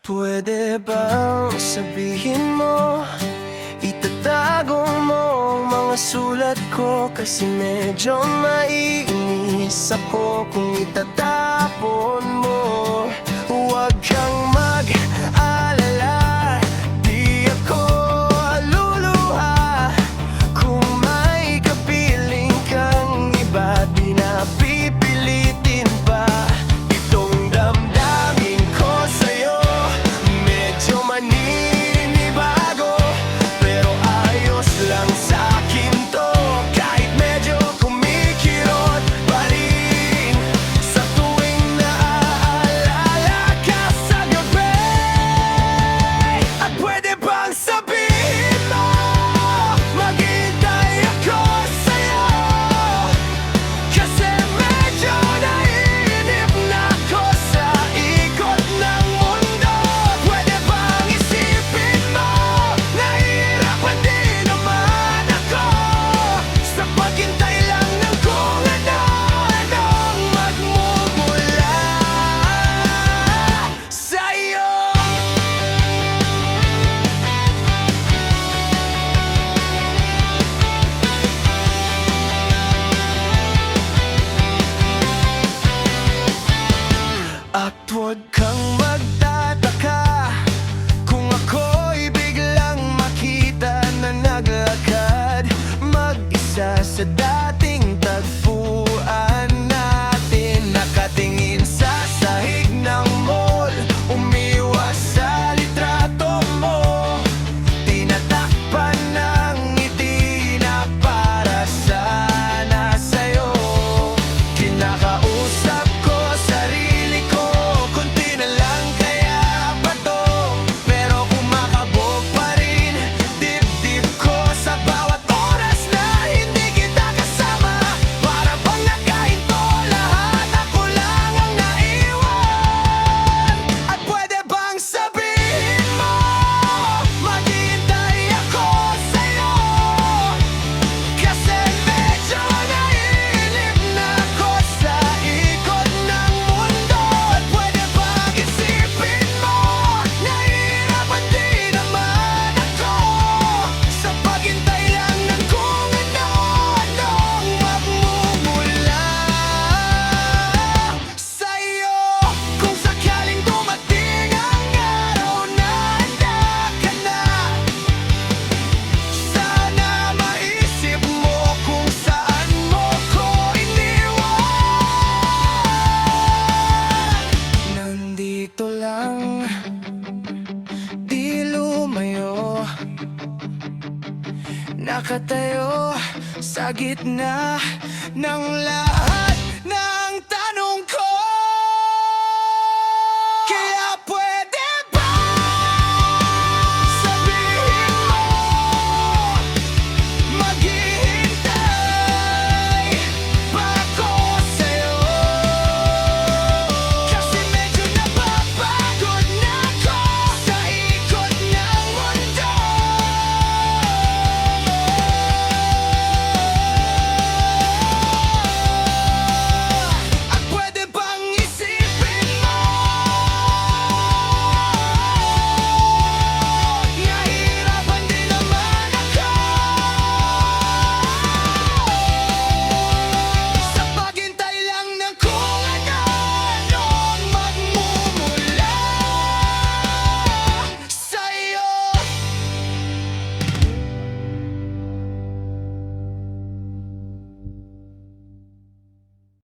Pwede bang sabihin mo, itatago mo ang mga sulat ko? Kasi medyo maiinis ako kung itatapon mo. Huwag kang mag-alala, di ako luluha. Kung may kapiling kang iba, di na pipilitin pa. Itong damdamin ko sa'yo, medyo maninibago, pero ayos lang sa'kin to. Kahit medyo kumikirot pa rin sa tuwing naaalala ka sa gabi. At pwede bang sabihin mo, maghintay ako sa'yo? Kasi medyo naiinip na ako sa ikot ng mundo. Pwede bang isipin mo, nahihirapan din naman ako sa paghintay lang ng kung ano-anong magmumula sa'yo. At huwag kang magtataka kung ako'y biglang makita na naglakad mag-isa sa dating tagpuan natin. Nakatingin sa sahig ng mall, umiwas sa litrato mo, tinatakpan ng ngiti na para sana sa'yo. Kinakausap ko sarili ko, konti na lang kaya ba to? Pero kumakabog pa rin dibdib ko sa bawat oras na hindi kita kasama. Para bang nakahinto lahat, ako lang ang naiwan. At pwede bang sabihin mo, maghihintay ako sa'yo? Kasi medyo naiinip na ako sa ikot ng mundo. At pwede bang isipin mo, nahihirapan din naman ako sa paghintay lang ng kung ano-anong magmumula sa'yo. Kung sakaling dumating ang araw na handa ka na, sana maisip mo kung saan mo ko iniwan. Nandito lang, di lumayo, nakatayo sa gitna ng lahat.